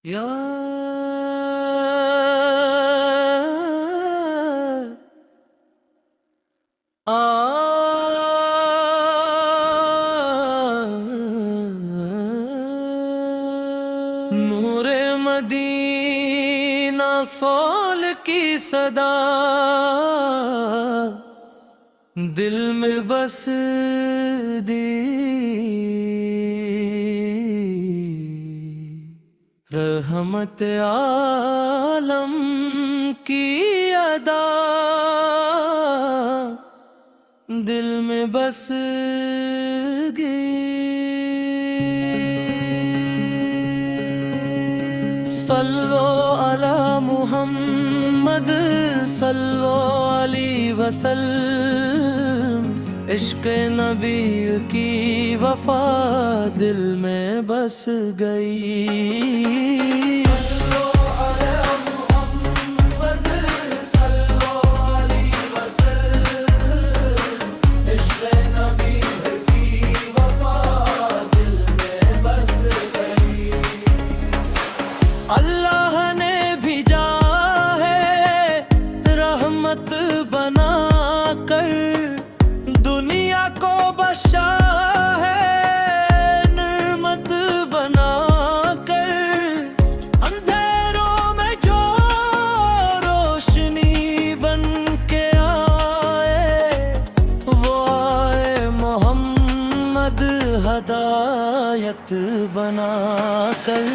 या नूरे Medina soul की सदा दिल में बस दी, रहमत आलम की अदा दिल में बस गई। सल्लो अला मुहम्मद सल्लो अलैहि वसल्लम, इश्क़ नबी की वफा दिल में बस गई। अल्लाह ने भेजा है रहमत बना कर, दुनिया को बख्शा है नेमत बना कर। अंधेरों में जो रोशनी बन के आए, वो आए मोहम्मद हदायत बना कर।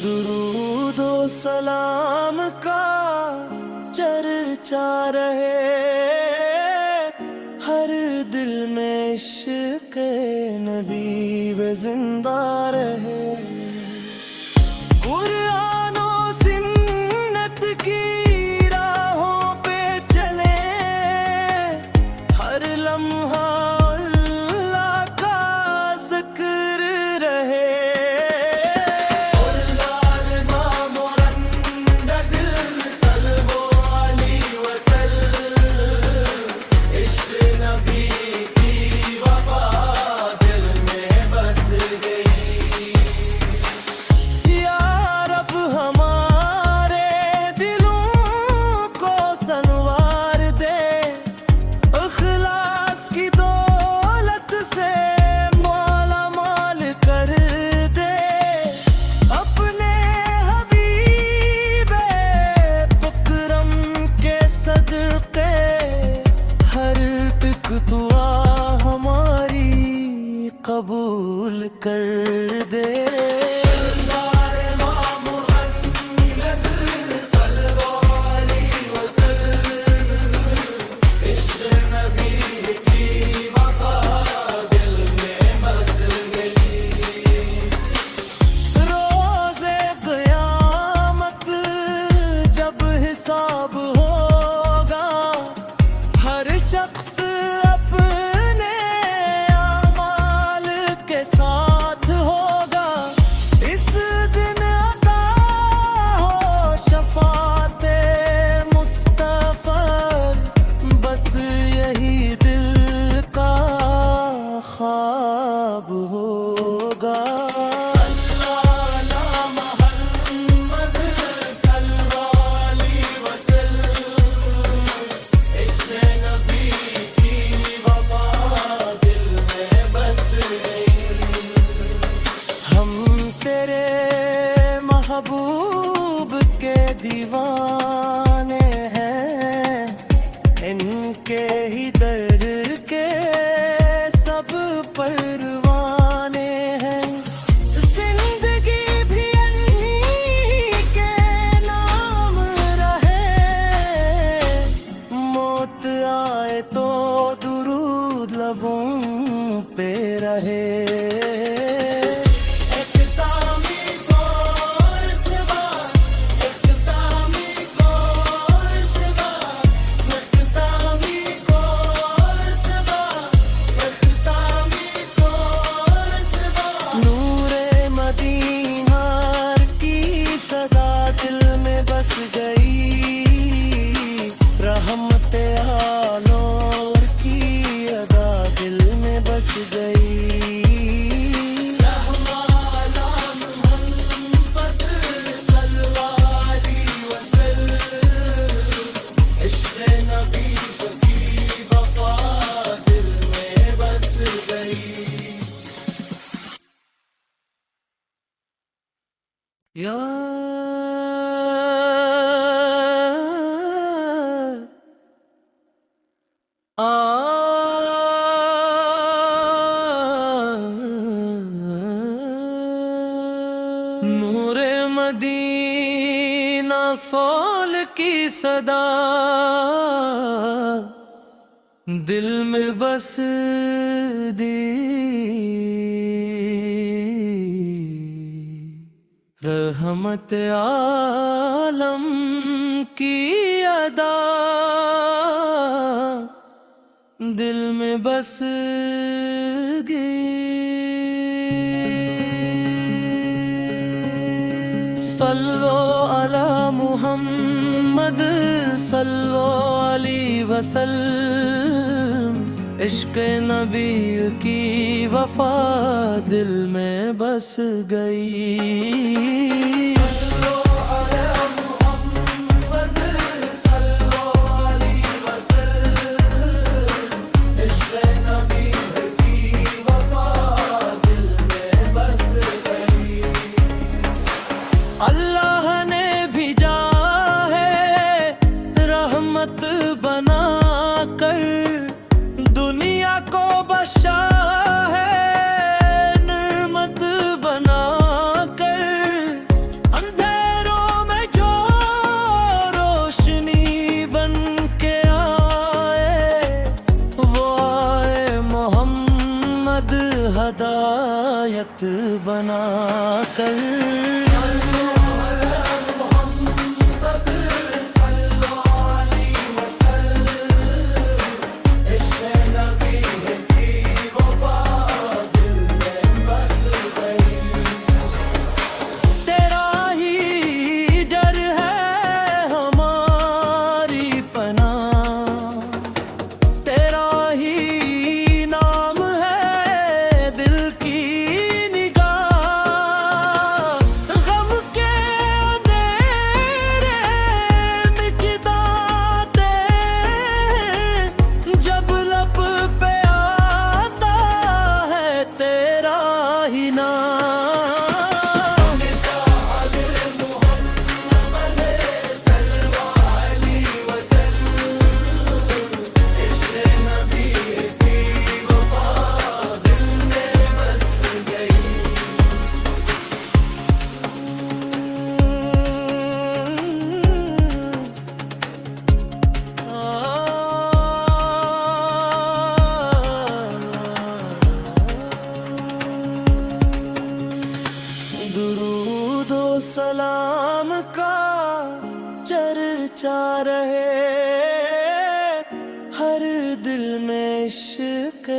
दुरूदो सलाम का चर्चा रहे, हर दिल में इश्क़ नबी व जिंदा रहे। कुरान और सुन्नत की राहों पे चले, हर लम्हा अल्लाह का ज़िक्र रहे। दीवाने हैं, इनके ही दर के सब परवाने हैं। जिंदगी भी इन्हीं के नाम रहे, मौत आए तो दुरूद लबों पे रहे। या नूरे मदीना सौल की सदा दिल में बस दी, रहमत आलम की अदा दिल में बस गई। सल्लो अला मुहम्मद सल्लो अलैहि वसल्लम, इश्क नबी की वफा दिल में बस गई। अल्लाह ने भेजा है रहमत बना कर, दुनिया को बख्शा है नेमत बना कर। अंधेरों में जो रोशनी बन के आए, वो आए मोहम्मद हदायत बना कर। सलाम का चर्चा रहे, हर दिल में इश्क़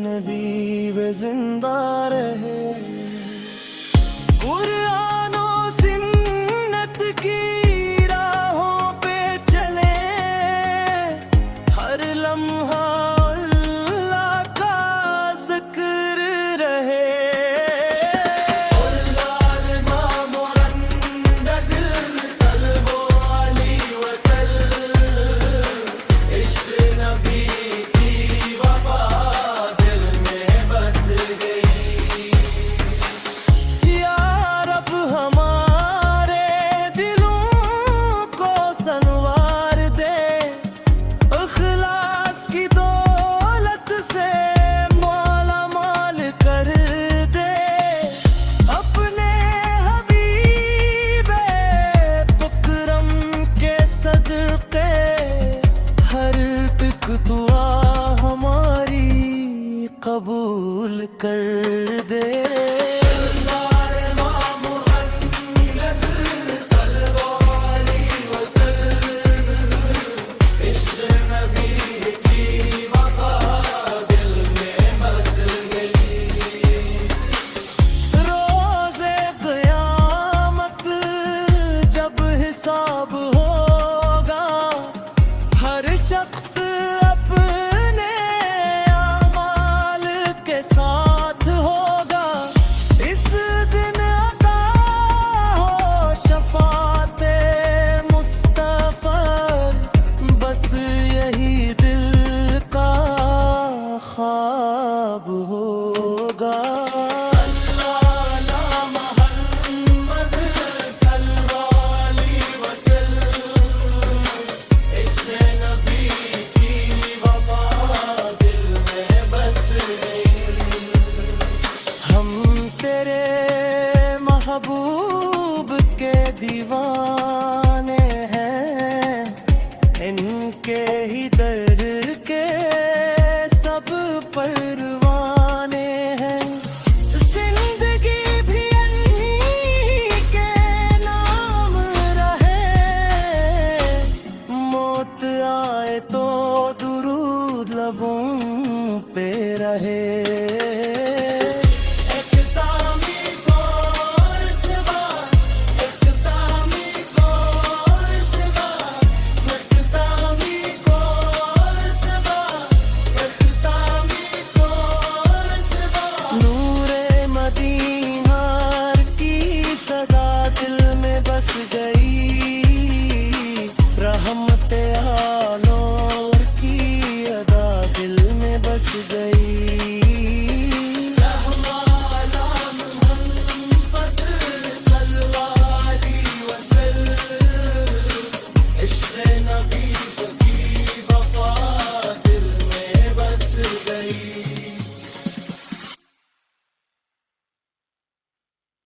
नबी वे जिंदा रहे। कुरान और सुन्नत की राहों पे चले, हर लम्हा अल्लाह का ज़िक्र रहे। कर दे। रोज़े क़यामत जब हिसाब